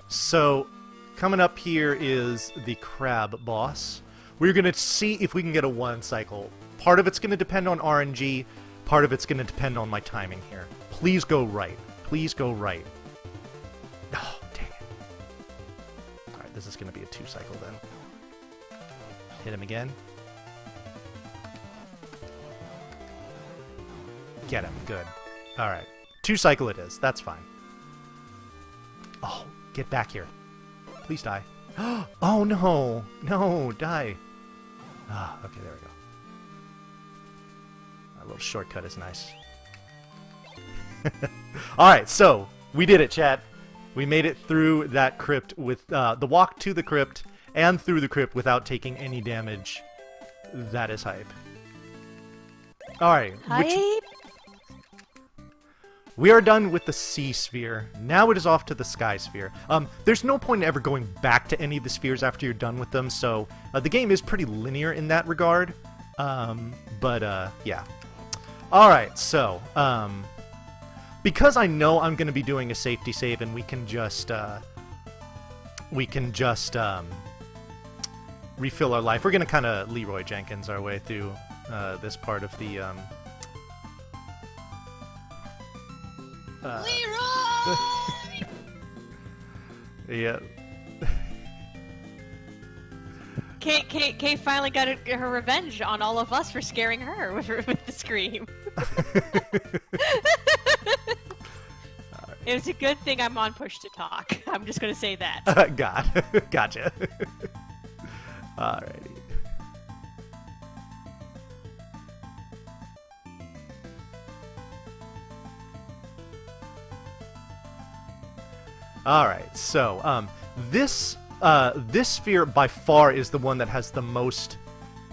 So, coming up here is the crab boss. We're going to see if we can get a 1 cycle. Part of it's going to depend on RNG, part of it's going to depend on my timing here. Please go right. Please go right. Oh, dang it. Alright, this is going to be a 2 cycle then. Hit him again. Get him. Good. Alright. 2 cycle it is. That's fine. Oh, get back here. Please die. Oh, no. No, die. Ah, okay, there we go. A little shortcut is nice. Alright, so, we did it, chat. We made it through that crypt with the walk to the crypt and through the crypt without taking any damage. That is hype. Alright. Hype? We are done with the sea sphere. Now it is off to the sky sphere. There's no point in ever going back to any of the spheres after you're done with them, so the game is pretty linear in that regard. Yeah. Alright, so, because I know I'm going to be doing a safety save and we can just refill our life, we're going to kind of Leroy Jenkins our way through this part of the... Leroy! Yeah. Kay finally got her revenge on all of us for scaring her with the scream. It was a good thing I'm on push to talk. I'm just gonna say that. Gotcha. Alrighty. Alright, so, this sphere by far is the one that has the most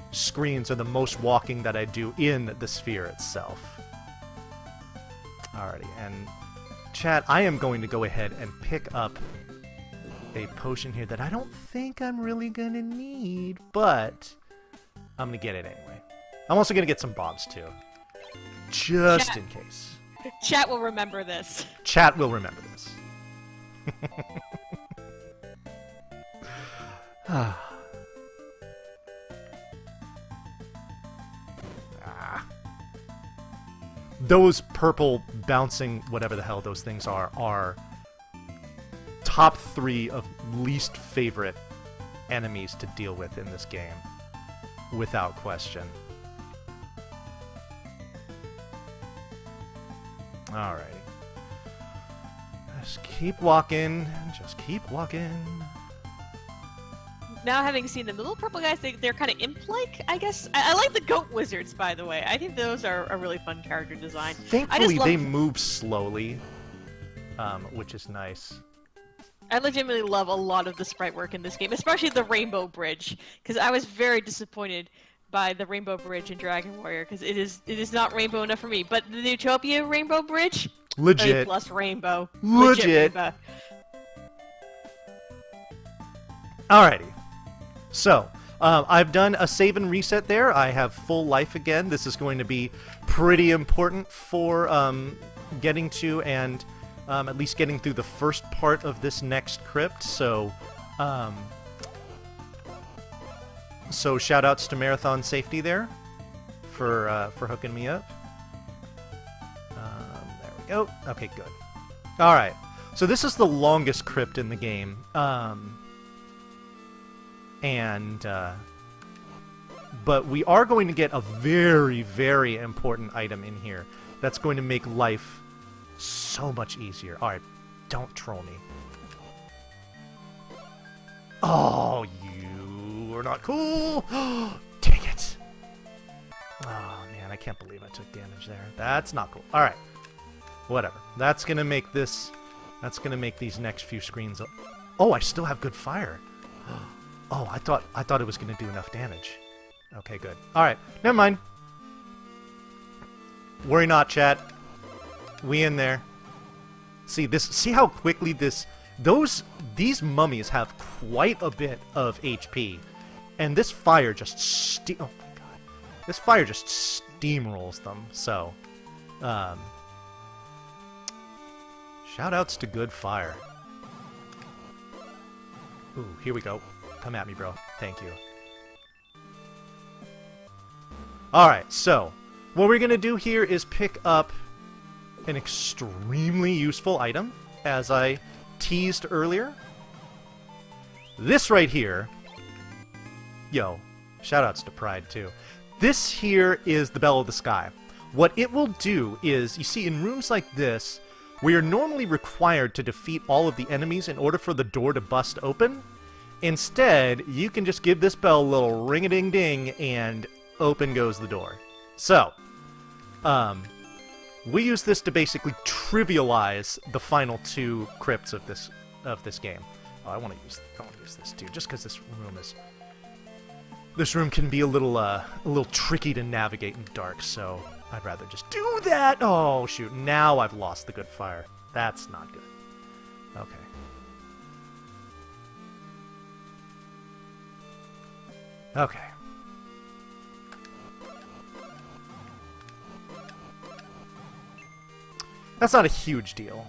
screens or the most walking that I do in the sphere itself. Alrighty, and chat, I am going to go ahead and pick up a potion here that I don't think I'm really gonna need, but I'm gonna get it anyway. I'm also gonna get some bombs too, just in case. Chat will remember this. Chat will remember this. Those purple bouncing whatever the hell those things are top 3 of least favorite enemies to deal with in this game, without question. Alrighty. Just keep walking. Just keep walking. Now, having seen them, the little purple guys, they're kind of imp-like, I guess. I like the goat wizards, by the way. I think those are a really fun character design. Thankfully, they move slowly, which is nice. I legitimately love a lot of the sprite work in this game, especially the Rainbow Bridge, because I was very disappointed by the Rainbow Bridge in Dragon Warrior, because it is not rainbow enough for me. But the Neutopia Rainbow Bridge, legit. A plus rainbow. Legit. Rainbow. Alrighty. So, I've done a save and reset there. I have full life again. This is going to be pretty important for getting to and at least getting through the first part of this next crypt. So, shout outs to Marathon Safety there for hooking me up. There we go. Okay, good. All right. So this is the longest crypt in the game. But we are going to get a very, very important item in here that's going to make life so much easier. Alright, don't troll me. Oh, you are not cool! Dang it! Oh, man, I can't believe I took damage there. That's not cool. Alright, whatever. That's gonna make this... That's gonna make these next few screens... Oh, I still have good fire! Oh, I thought it was gonna do enough damage. Okay, good. Alright, never mind. Worry not, chat. We in there. See how quickly these mummies have quite a bit of HP. And this fire just oh my god. This fire just steamrolls them, so Shoutouts to good fire. Ooh, here we go. Come at me, bro. Thank you. Alright, so what we're going to do here is pick up an extremely useful item, as I teased earlier. This right here... Yo, shoutouts to Pride, too. This here is the Bell of the Sky. What it will do is, you see, in rooms like this, we are normally required to defeat all of the enemies in order for the door to bust open. Instead, you can just give this bell a little ring-a-ding-ding, and open goes the door. So, we use this to basically trivialize the final two crypts of this game. Oh, I want to use this too, just because this room can be a little tricky to navigate in dark. So I'd rather just do that. Oh shoot! Now I've lost the good fire. That's not good. Okay. Okay. That's not a huge deal.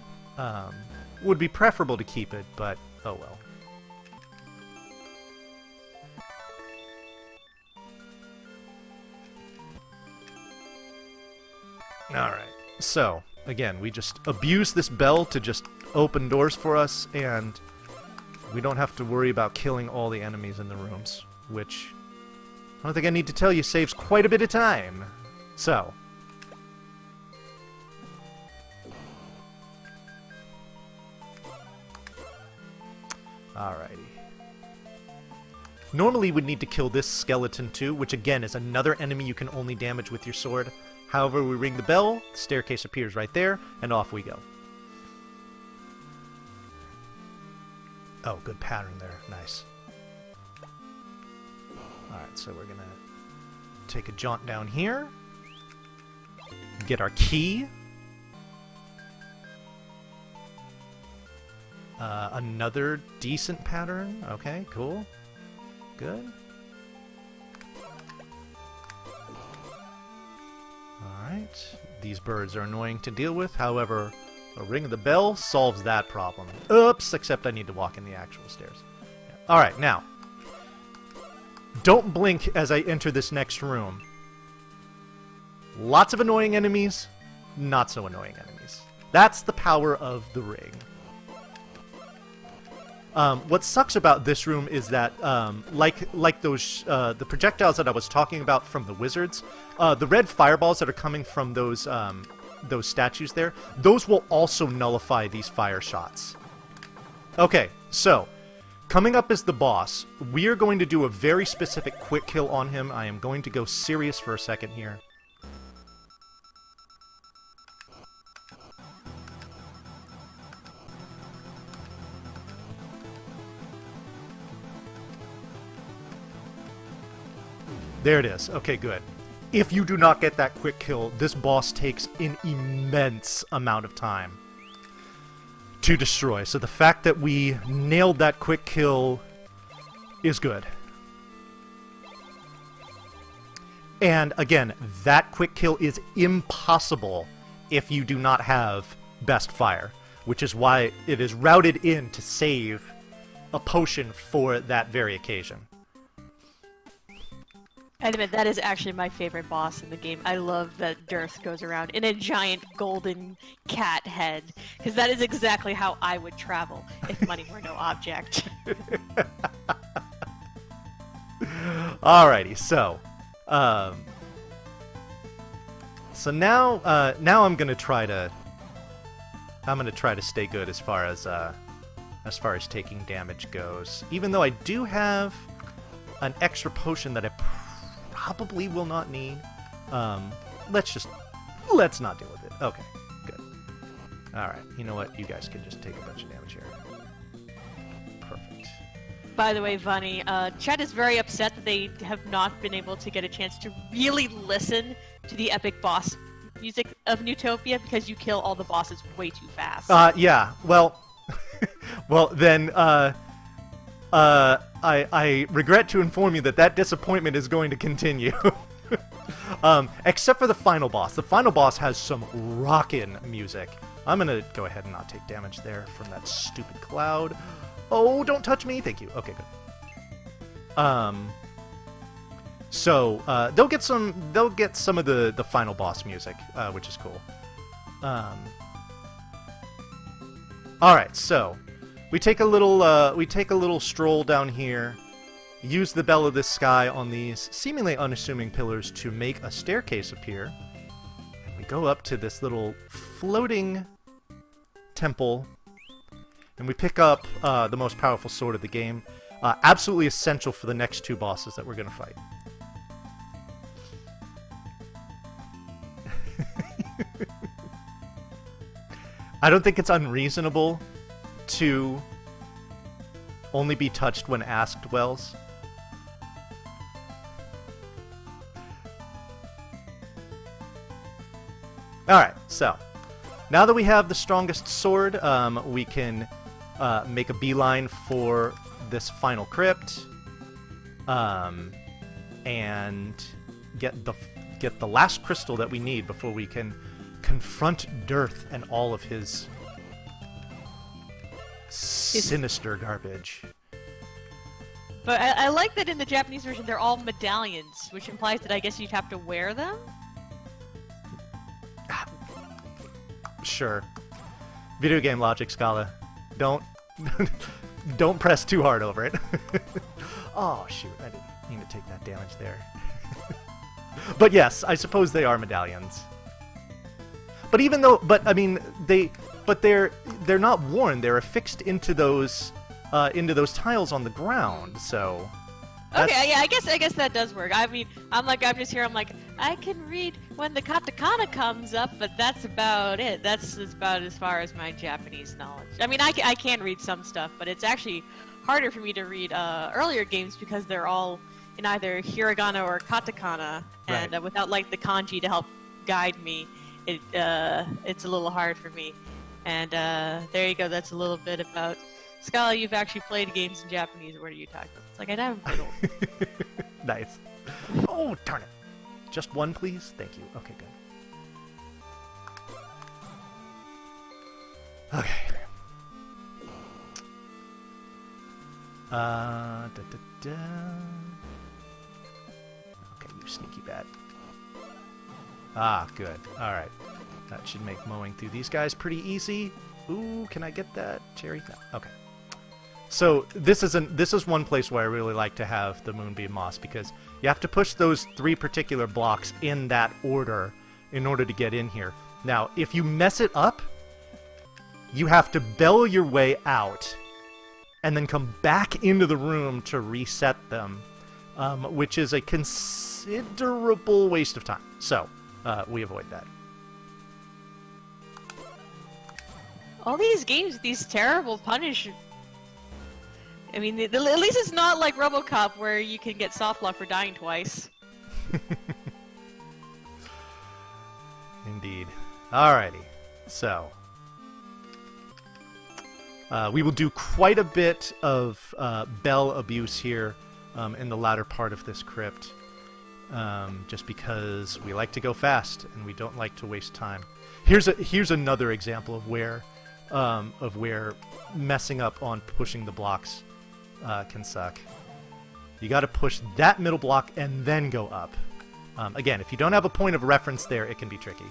Would be preferable to keep it, but oh well. Alright, so, again, we just abuse this bell to just open doors for us, and we don't have to worry about killing all the enemies in the rooms, which I don't think I need to tell you saves quite a bit of time. So, alrighty. Normally we'd need to kill this skeleton too, which again is another enemy you can only damage with your sword. However, we ring the bell, the staircase appears right there, and off we go. Oh, good pattern there. Nice. Alright, so we're gonna take a jaunt down here. Get our key. Another decent pattern. Okay, cool. Good. Alright. These birds are annoying to deal with. However, a ring of the bell solves that problem. Oops, except I need to walk in the actual stairs. Yeah. Alright, now. Don't blink as I enter this next room. Lots of annoying enemies, not so annoying enemies. That's the power of the ring. What sucks about this room is that, like those the projectiles that I was talking about from the wizards, the red fireballs that are coming from those statues there, those will also nullify these fire shots. Okay, so coming up is the boss. We are going to do a very specific quick kill on him. I am going to go serious for a second here. There it is. Okay, good. If you do not get that quick kill, this boss takes an immense amount of time to destroy. So the fact that we nailed that quick kill is good. And again, that quick kill is impossible if you do not have best fire, which is why it is routed in to save a potion for that very occasion. I admit, that is actually my favorite boss in the game. I love that Dearth goes around in a giant golden cat head, because that is exactly how I would travel if money were no object. Alrighty, so now I'm gonna try to stay good as far as taking damage goes. Even though I do have an extra potion that I probably will not need. Let's not deal with it. Okay, good. Alright, you know what? You guys can just take a bunch of damage here. Perfect. By the way, Vani, Chad is very upset that they have not been able to get a chance to really listen to the epic boss music of Neutopia because you kill all the bosses way too fast. Yeah, well, well then, I regret to inform you that disappointment is going to continue. Except for the final boss. The final boss has some rockin' music. I'm gonna go ahead and not take damage there from that stupid cloud. Oh, don't touch me! Thank you. Okay, good. So they'll get some of the final boss music, which is cool. All right, so we take a little stroll down here. Use the bell of the sky on these seemingly unassuming pillars to make a staircase appear. And we go up to this little floating temple. And we pick up the most powerful sword of the game. Absolutely essential for the next two bosses that we're going to fight. I don't think it's unreasonable to only be touched when asked, Wells. Alright, so now that we have the strongest sword, we can make a beeline for this final crypt, and get the last crystal that we need before we can confront Dearth and all of his sinister garbage. But I like that in the Japanese version they're all medallions, which implies that I guess you'd have to wear them? Sure. Video game logic, Scala. Don't don't press too hard over it. Oh shoot, I didn't mean to take that damage there. But yes, I suppose they are medallions. But I mean, they're not worn. They're affixed into those tiles on the ground. So. Okay, yeah, I guess that does work. I mean, I'm just here. I'm like, I can read when the katakana comes up, but that's about it. That's about as far as my Japanese knowledge. I mean, I can read some stuff, but it's actually harder for me to read earlier games because they're all in either hiragana or katakana, and right. Without like the kanji to help guide me, it's a little hard for me. And there you go. That's a little bit about. Scala, you've actually played games in Japanese. What are you talking about? It's like, I haven't played them. Nice. Oh, darn it. Just one, please? Thank you. Okay, good. Okay. Okay, you sneaky bat. Ah, good. Alright. That should make mowing through these guys pretty easy. Ooh, can I get that cherry? No. Okay. So this is one place where I really like to have the Moonbeam Moss, because you have to push those 3 particular blocks in that order in order to get in here. Now, if you mess it up, you have to bell your way out and then come back into the room to reset them, which is a considerable waste of time. So we avoid that. All these games with these terrible punish. I mean, at least it's not like RoboCop where you can get soft lock for dying twice. Indeed. Alrighty. So, we will do quite a bit of bell abuse here in the latter part of this crypt, just because we like to go fast and we don't like to waste time. Here's another example of where messing up on pushing the blocks can suck. You got to push that middle block and then go up. Again, if you don't have a point of reference there, it can be tricky.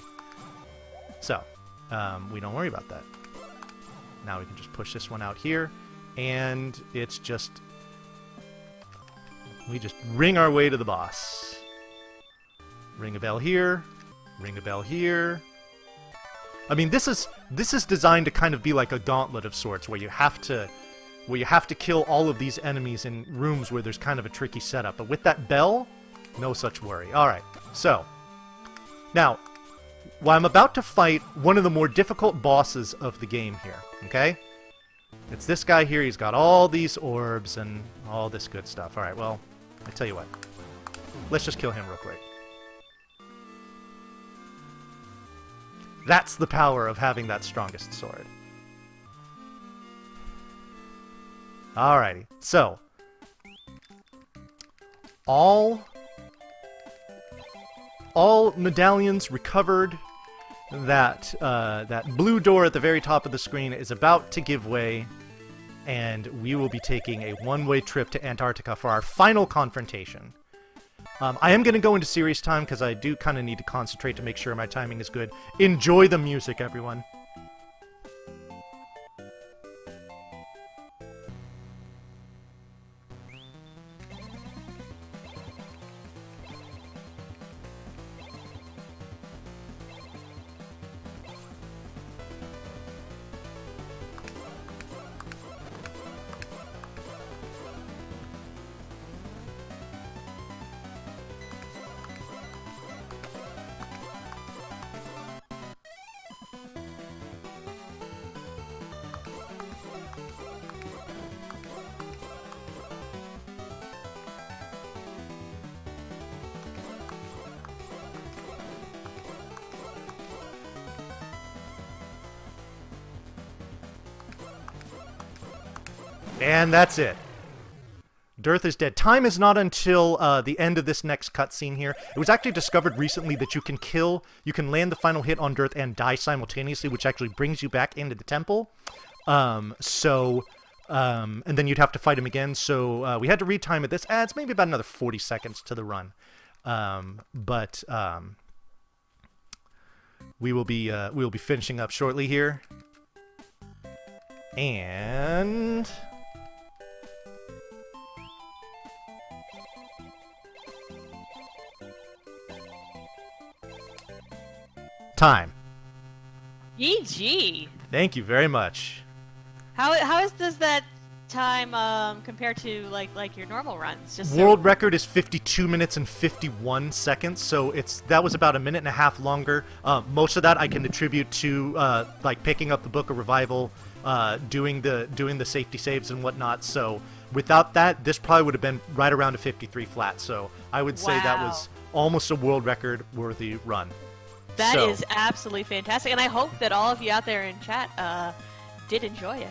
So, we don't worry about that. Now we can just push this one out here, and it's just... we just ring our way to the boss. Ring a bell here, ring a bell here. I mean, this is designed to kind of be like a gauntlet of sorts, where you have to kill all of these enemies in rooms where there's kind of a tricky setup. But with that bell, no such worry. Alright, so, now, while I'm about to fight one of the more difficult bosses of the game here, okay? It's this guy here, he's got all these orbs and all this good stuff. Alright, well, I tell you what. Let's just kill him real quick. That's the power of having that strongest sword. Alrighty, so all all medallions recovered. That blue door at the very top of the screen is about to give way, and we will be taking a one-way trip to Antarctica for our final confrontation. I am going to go into serious time because I do kind of need to concentrate to make sure my timing is good. Enjoy the music, everyone. And that's it. Dearth is dead. Time is not until the end of this next cutscene here. It was actually discovered recently that you can land the final hit on Dearth and die simultaneously, which actually brings you back into the temple. And then you'd have to fight him again. So we had to retime it. This adds maybe about another 40 seconds to the run. We will be finishing up shortly here. And time. GG. Thank you very much. Does that time compare to like your normal runs? World record is 52 minutes and 51 seconds, so that was about a minute and a half longer. Most of that I can attribute to like picking up the Book of Revival, doing the safety saves and whatnot. So without that, this probably would have been right around a 53 flat. So I would say that was almost a world record worthy run. That is absolutely fantastic, and I hope that all of you out there in chat did enjoy it.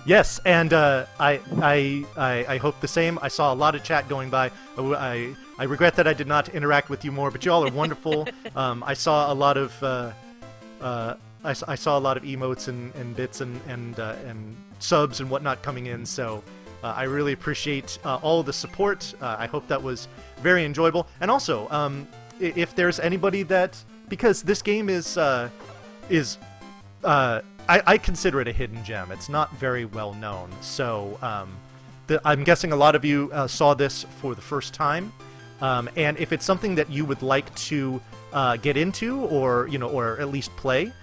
Yes, and I hope the same. I saw a lot of chat going by. I regret that I did not interact with you more, but you all are wonderful. I saw a lot of I saw a lot of emotes and bits and subs and whatnot coming in. So I really appreciate all of the support. I hope that was very enjoyable. And also, if there's anybody that, because this game is I consider it a hidden gem. It's not very well known. So I'm guessing a lot of you saw this for the first time. And if it's something that you would like to get into, or at least play,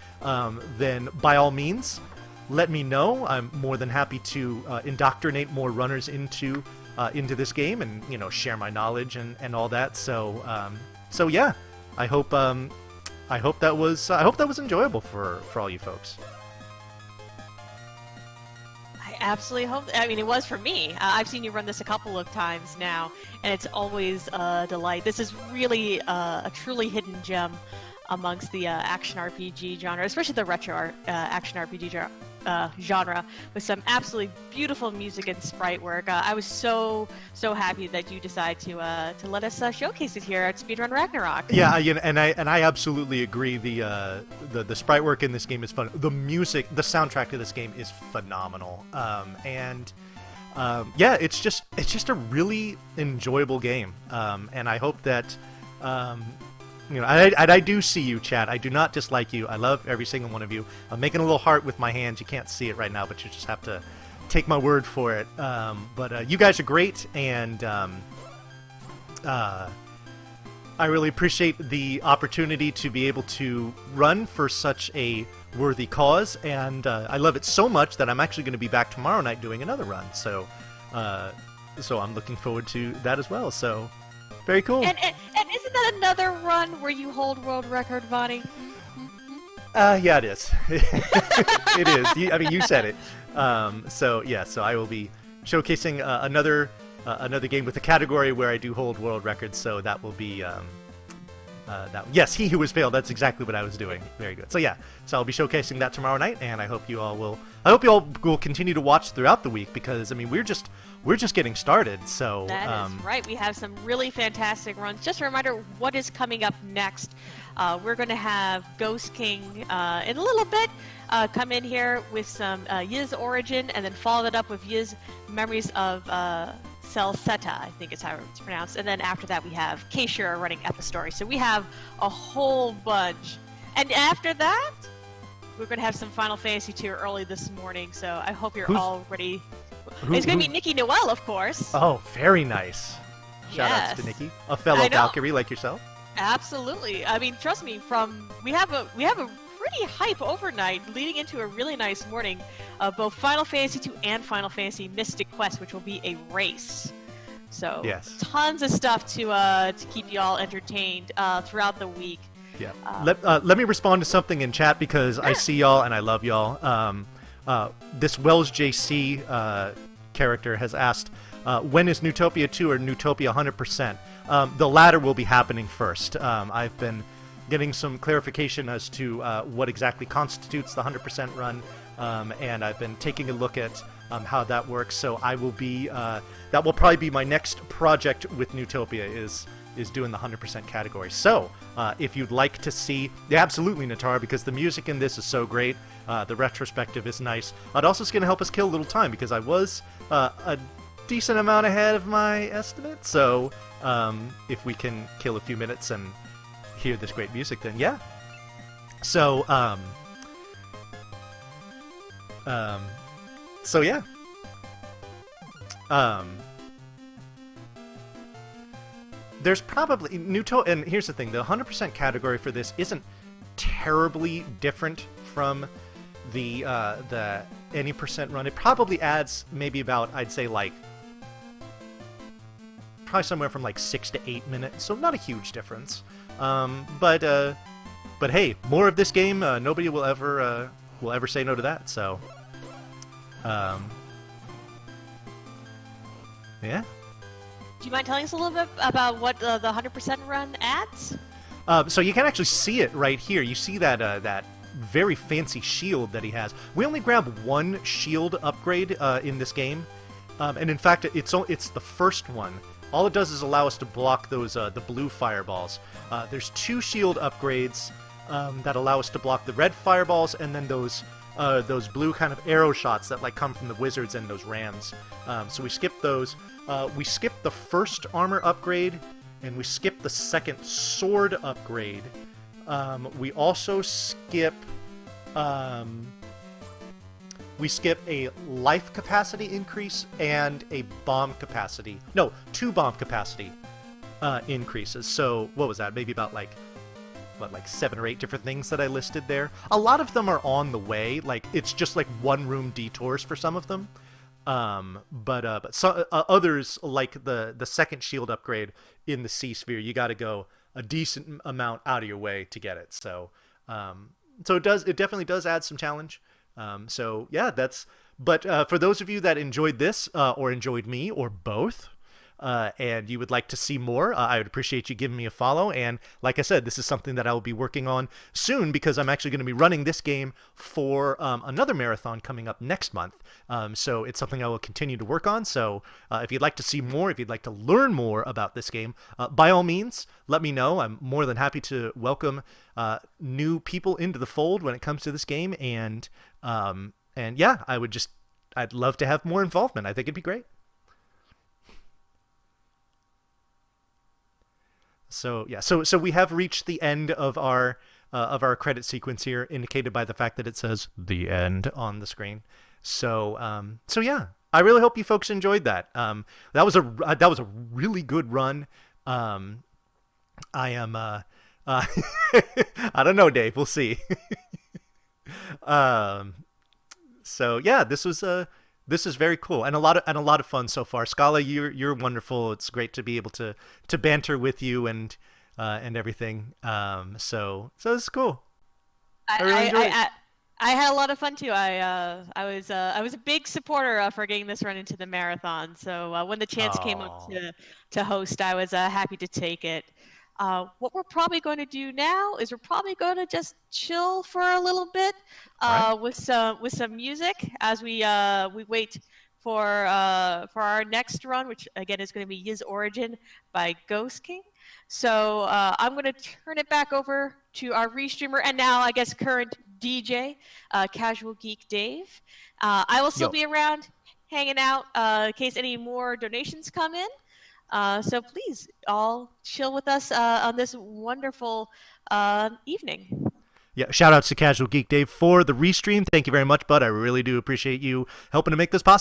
then by all means, let me know. I'm more than happy to indoctrinate more runners into this game, and share my knowledge and all that. So yeah, I hope that was enjoyable for all you folks. I absolutely hope. I mean, it was for me. I've seen you run this a couple of times now, and it's always a delight. This is really a truly hidden gem amongst the action RPG genre, especially the retro action RPG genre, with some absolutely beautiful music and sprite work. I was so happy that you decided to let us showcase it here at Speedrun Ragnarok. Yeah, and I absolutely agree. The sprite work in this game is fun. The music, the soundtrack to this game is phenomenal. Yeah, it's just a really enjoyable game. And I hope that I do see you, chat. I do not dislike you. I love every single one of you. I'm making a little heart with my hands. You can't see it right now, but you just have to take my word for it. But you guys are great, and I really appreciate the opportunity to be able to run for such a worthy cause, and I love it so much that I'm actually going to be back tomorrow night doing another run. So I'm looking forward to that as well. So very cool. And isn't that another run where you hold world record, Vonnie? Yeah, it is. It is. I mean, you said it. So I will be showcasing another game with a category where I do hold world records. So that will be yes, He Who Was Failed. That's exactly what I was doing. Very good. So yeah, I'll be showcasing that tomorrow night, and I hope you all will. I hope you all will continue to watch throughout the week, because I mean, we're just we're just getting started. So That is right. We have some really fantastic runs. Just a reminder, what is coming up next? We're going to have Ghost King in a little bit come in here with some Yiz Origin, and then follow that up with Yiz Memories of Celceta, I think is how it's pronounced. And then after that, we have Keishira running Epistory. So we have a whole bunch. And after that, we're going to have some Final Fantasy 2 early this morning. So I hope you're all ready. It's going to be Nikki Noelle, of course. Oh, very nice. Shout outs to Nikki, a fellow Valkyrie like yourself. Absolutely. I mean, trust me. We have a pretty hype overnight, leading into a really nice morning of both Final Fantasy 2 and Final Fantasy Mystic Quest, which will be a race. So tons of stuff to keep you all entertained throughout the week. Yeah. Let me respond to something in chat because I see y'all and I love y'all. This Wells JC character has asked, when is Neutopia 2 or Neutopia 100%? The latter will be happening first. I've been getting some clarification as to what exactly constitutes the 100% run, and I've been taking a look at how that works. So I will be that will probably be my next project with Neutopia is doing the 100% category. So if you'd like to see, absolutely, Natara, because the music in this is so great. The retrospective is nice. It also is going to help us kill a little time because I was a decent amount ahead of my estimate. So if we can kill a few minutes and hear this great music, then yeah. So so yeah. There's probably and here's the thing: the 100% category for this isn't terribly different from the any percent run. It probably adds maybe about, I'd say, like probably somewhere from like 6 to 8 minutes. So not a huge difference. But hey, more of this game. Nobody will ever say no to that. So yeah. Do you mind telling us a little bit about what the 100% run adds? So you can actually see it right here. You see that that very fancy shield that he has. We only grab one shield upgrade in this game, and in fact, it's the first one. All it does is allow us to block those the blue fireballs. There's 2 shield upgrades that allow us to block the red fireballs, and then those blue kind of arrow shots that like come from the wizards and those rams. So we skip those. We skip the first armor upgrade, and we skip the second sword upgrade. We also skip a life capacity increase and a bomb capacity. No, 2 bomb capacity increases. So what was that? Maybe about like 7 or 8 different things that I listed there. A lot of them are on the way. Like it's just like one room detours for some of them. But some others, like the second shield upgrade in the Sea Sphere, you got to go a decent amount out of your way to get it. So it definitely does add some challenge. So yeah, but for those of you that enjoyed this or enjoyed me or both, and you would like to see more, I would appreciate you giving me a follow. And like I said, this is something that I will be working on soon because I'm actually going to be running this game for another marathon coming up next month. So it's something I will continue to work on. So if you'd like to see more, if you'd like to learn more about this game, by all means, let me know. I'm more than happy to welcome new people into the fold when it comes to this game. And yeah, I'd love to have more involvement. I think it'd be great. So yeah, so we have reached the end of our credit sequence here, indicated by the fact that it says "the end" on the screen. So yeah, I really hope you folks enjoyed that. That was a really good run. I am I don't know, Dave. We'll see. So yeah, this is very cool and a lot of fun so far. Scala, you're wonderful. It's great to be able to banter with you and everything. So this is cool. I really enjoyed it. I had a lot of fun too. I was a big supporter for getting this run into the marathon. So when the chance came up to host, I was happy to take it. What we're probably going to do now is we're probably going to just chill for a little bit with some music as we wait for our next run, which again is going to be Yiz Origin by Ghost King. So I'm going to turn it back over to our restreamer and now I guess current DJ, Casual Geek Dave. I will still be around hanging out in case any more donations come in. So please all chill with us on this wonderful evening. Yeah, shout outs to Casual Geek Dave for the restream. Thank you very much, bud. I really do appreciate you helping to make this possible.